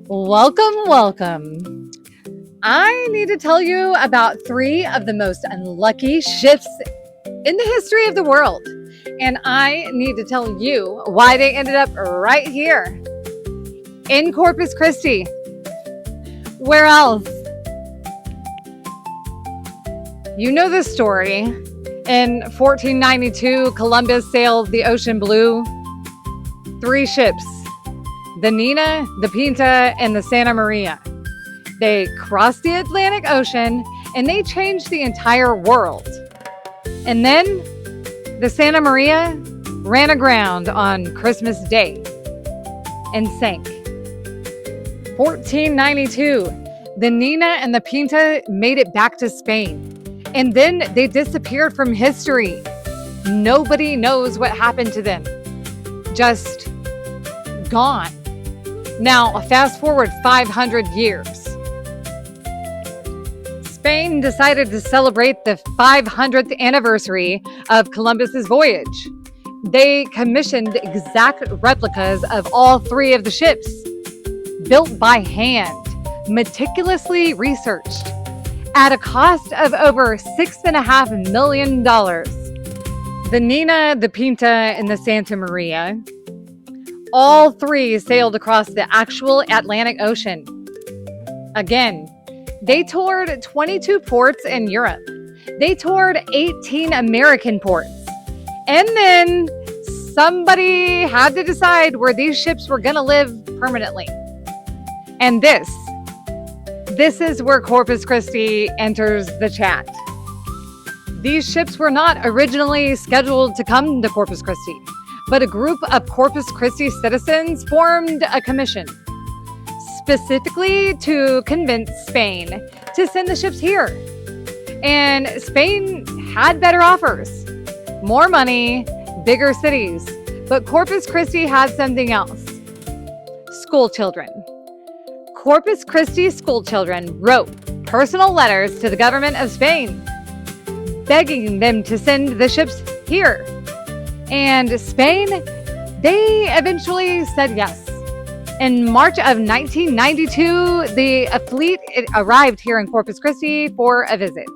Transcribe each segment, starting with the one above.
Welcome, welcome. I need to tell you about three of the most unlucky ships in the history of the world. And I need to tell you why they ended up right here in Corpus Christi. Where else? You know the story. In 1492, Columbus sailed the ocean blue. Three ships, the Nina, the Pinta, and the Santa Maria. They crossed the Atlantic Ocean and they changed the entire world. And then the Santa Maria ran aground on Christmas Day and sank. 1492, the Nina and the Pinta made it back to Spain. And then they disappeared from history. Nobody knows what happened to them. Just gone. Now, fast forward 500 years. Spain decided to celebrate the 500th anniversary of Columbus's voyage. They commissioned exact replicas of all three of the ships, built by hand, meticulously researched, at a cost of over $6.5 million. The Nina, the Pinta, and the Santa Maria, all three sailed across the actual Atlantic Ocean. Again, they toured 22 ports in Europe. They toured 18 American ports. And then somebody had to decide where these ships were going to live permanently. And this is where Corpus Christi enters the chat. These ships were not originally scheduled to come to Corpus Christi, but a group of Corpus Christi citizens formed a commission specifically to convince Spain to send the ships here. And Spain had better offers, more money, bigger cities, but Corpus Christi had something else: schoolchildren. Corpus Christi schoolchildren wrote personal letters to the government of Spain, begging them to send the ships here. And Spain, they eventually said yes. In March of 1992, the fleet arrived here in Corpus Christi for a visit.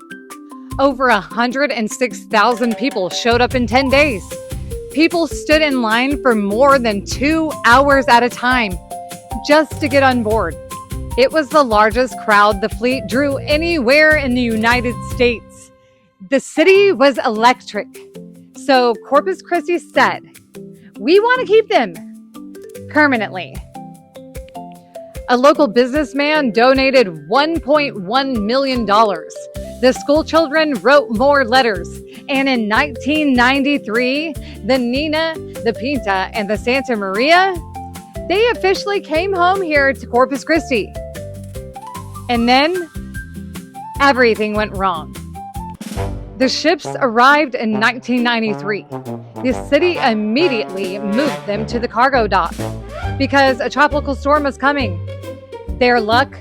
Over 106,000 people showed up in 10 days. People stood in line for more than 2 hours at a time just to get on board. It was the largest crowd the fleet drew anywhere in the United States. The city was electric. So Corpus Christi said, we want to keep them permanently. A local businessman donated $1.1 million. The schoolchildren wrote more letters. And in 1993, the Nina, the Pinta, and the Santa Maria, they officially came home here to Corpus Christi. And then everything went wrong. The ships arrived in 1993. The city immediately moved them to the cargo dock because a tropical storm was coming. Their luck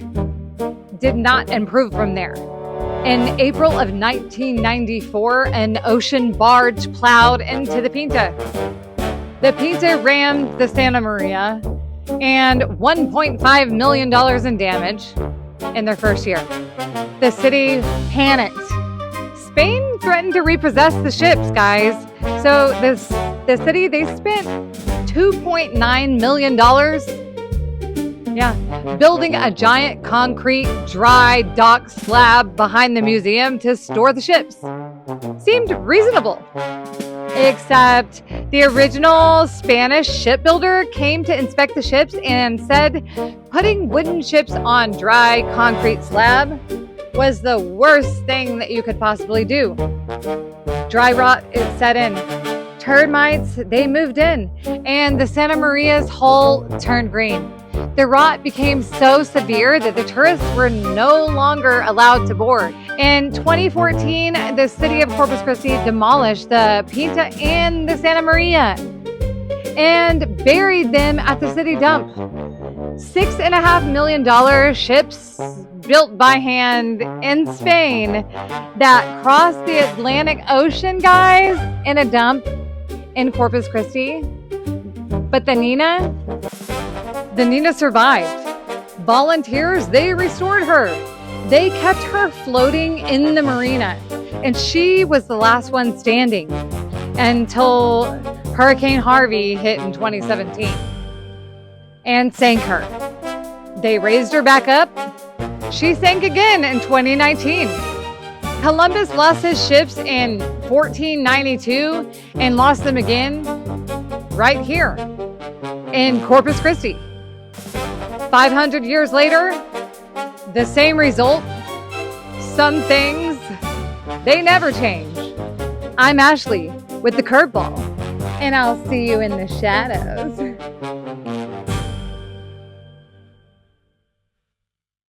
did not improve from there. In April of 1994, an ocean barge plowed into the Pinta. The Pinta rammed the Santa Maria, and $1.5 million in damage in their first year. The city panicked. Spain threatened to repossess the ships, guys. So the city, they spent $2.9 million building a giant concrete dry dock slab behind the museum to store the ships. Seemed reasonable. Except the original Spanish shipbuilder came to inspect the ships and said putting wooden ships on dry concrete slab was the worst thing that you could possibly do. Dry rot, it set in. Termites, they moved in. And the Santa Maria's hull turned green. The rot became so severe that the tourists were no longer allowed to board. In 2014, the city of Corpus Christi demolished the Pinta and the Santa Maria and buried them at the city dump. $6.5 million ships built by hand in Spain that crossed the Atlantic Ocean, guys, in a dump in Corpus Christi. But the Nina survived. Volunteers, they restored her. They kept her floating in the marina, and she was the last one standing until Hurricane Harvey hit in 2017 and sank her. They raised her back up. She sank again in 2019. Columbus lost his ships in 1492 and lost them again right here in Corpus Christi. 500 years later, the same result. Some things, they never change. I'm Ashley with the Curveball, and I'll see you in the shadows.